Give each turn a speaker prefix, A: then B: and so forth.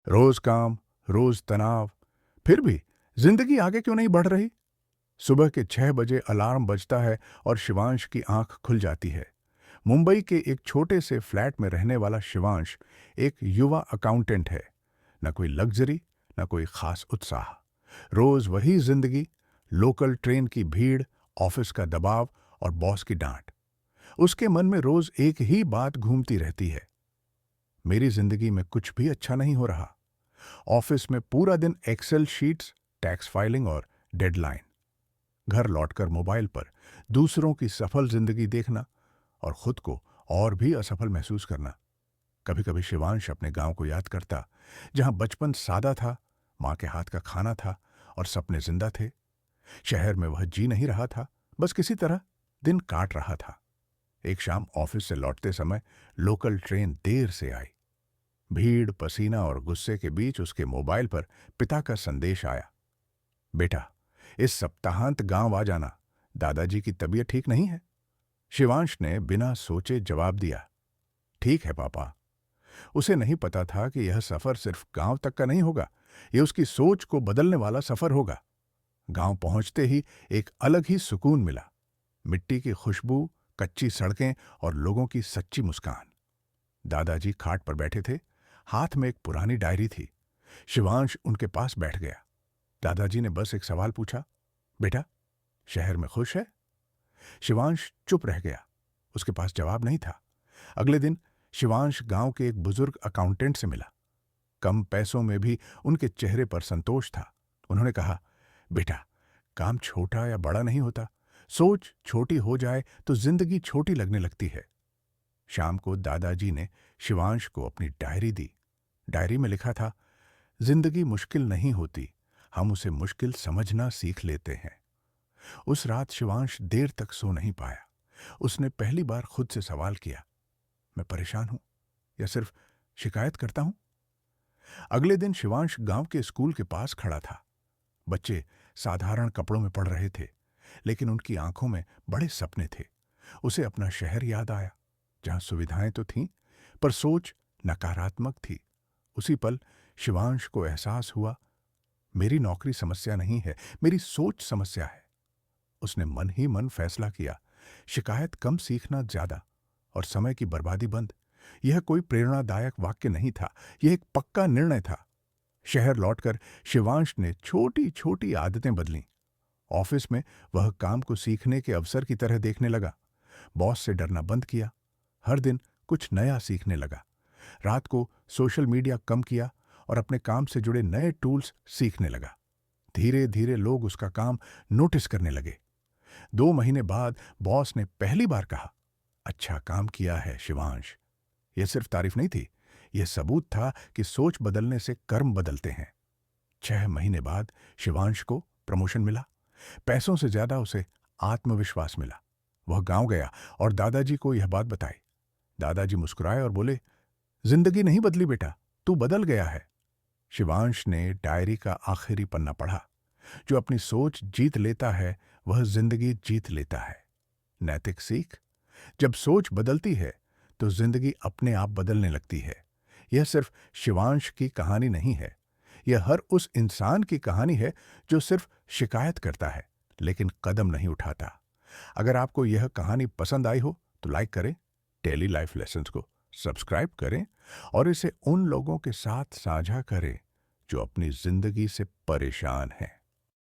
A: रोज काम, रोज तनाव, फिर भी जिंदगी आगे क्यों नहीं बढ़ रही? सुबह के 6 बजे अलार्म बजता है और शिवांश की आंख खुल जाती है। मुंबई के एक छोटे से फ्लैट में रहने वाला शिवांश एक युवा अकाउंटेंट है। न कोई लग्जरी, न कोई खास उत्साह। रोज वही जिंदगी, लोकल ट्रेन की भीड़, ऑफिस का दबाव और बॉस की डांट। उसके मन में रोज एक ही बात घूमती रहती है, मेरी जिंदगी में कुछ भी अच्छा नहीं हो रहा। ऑफिस में पूरा दिन एक्सेल शीट्स, टैक्स फाइलिंग और डेडलाइन। घर लौटकर मोबाइल पर दूसरों की सफल जिंदगी देखना और खुद को और भी असफल महसूस करना। कभी कभी शिवांश अपने गांव को याद करता, जहां बचपन सादा था, मां के हाथ का खाना था और सपने जिंदा थे। शहर में वह जी नहीं रहा था, बस किसी तरह दिन काट रहा था। एक शाम ऑफिस से लौटते समय लोकल ट्रेन देर से आई। भीड़, पसीना और गुस्से के बीच उसके मोबाइल पर पिता का संदेश आया, बेटा, इस सप्ताहांत गांव आ जाना, दादाजी की तबीयत ठीक नहीं है। शिवांश ने बिना सोचे जवाब दिया, ठीक है पापा। उसे नहीं पता था कि यह सफर सिर्फ गांव तक का नहीं होगा, यह उसकी सोच को बदलने वाला सफर होगा। गांव पहुंचते ही एक अलग ही सुकून मिला। मिट्टी की खुशबू, कच्ची सड़कें और लोगों की सच्ची मुस्कान। दादाजी खाट पर बैठे थे, हाथ में एक पुरानी डायरी थी। शिवांश उनके पास बैठ गया। दादाजी ने बस एक सवाल पूछा, बेटा, शहर में खुश है? शिवांश चुप रह गया। उसके पास जवाब नहीं था। अगले दिन शिवांश गांव के एक बुजुर्ग अकाउंटेंट से मिला। कम पैसों में भी उनके चेहरे पर संतोष था। उन्होंने कहा, बेटा, काम छोटा या बड़ा नहीं होता, सोच छोटी हो जाए तो जिंदगी छोटी लगने लगती है। शाम को दादाजी ने शिवांश को अपनी डायरी दी। डायरी में लिखा था, जिंदगी मुश्किल नहीं होती, हम उसे मुश्किल समझना सीख लेते हैं। उस रात शिवांश देर तक सो नहीं पाया। उसने पहली बार खुद से सवाल किया, मैं परेशान हूं या सिर्फ शिकायत करता हूं? अगले दिन शिवांश गांव के स्कूल के पास खड़ा था। बच्चे साधारण कपड़ों में पढ़ रहे थे, लेकिन उनकी आंखों में बड़े सपने थे। उसे अपना शहर याद आया, जहां सुविधाएं तो थीं, पर सोच नकारात्मक थी। उसी पल शिवांश को एहसास हुआ, मेरी नौकरी समस्या नहीं है, मेरी सोच समस्या है। उसने मन ही मन फैसला किया, शिकायत कम, सीखना ज्यादा और समय की बर्बादी बंद। यह कोई प्रेरणादायक वाक्य नहीं था, यह एक पक्का निर्णय था। शहर लौटकर शिवांश ने छोटी छोटी आदतें बदलीं। ऑफिस में वह काम को सीखने के अवसर की तरह देखने लगा। बॉस से डरना बंद किया। हर दिन कुछ नया सीखने लगा। रात को सोशल मीडिया कम किया और अपने काम से जुड़े नए टूल्स सीखने लगा। धीरे धीरे लोग उसका काम नोटिस करने लगे। 2 महीने बाद बॉस ने पहली बार कहा, अच्छा काम किया है शिवांश। यह सिर्फ तारीफ नहीं थी, यह सबूत था कि सोच बदलने से कर्म बदलते हैं। 6 महीने बाद शिवांश को प्रमोशन मिला। पैसों से ज्यादा उसे आत्मविश्वास मिला। वह गांव गया और दादाजी को यह बात बताई। दादाजी मुस्कुराए और बोले, जिंदगी नहीं बदली बेटा, तू बदल गया है। शिवांश ने डायरी का आखिरी पन्ना पढ़ा, जो अपनी सोच जीत लेता है वह जिंदगी जीत लेता है। नैतिक सीख, जब सोच बदलती है तो जिंदगी अपने आप बदलने लगती है। यह सिर्फ शिवांश की कहानी नहीं है, यह हर उस इंसान की कहानी है जो सिर्फ शिकायत करता है लेकिन कदम नहीं उठाता। अगर आपको यह कहानी पसंद आई हो तो लाइक करें, डेली लाइफ लेसन्स को सब्सक्राइब करें और इसे उन लोगों के साथ साझा करें जो अपनी जिंदगी से परेशान हैं।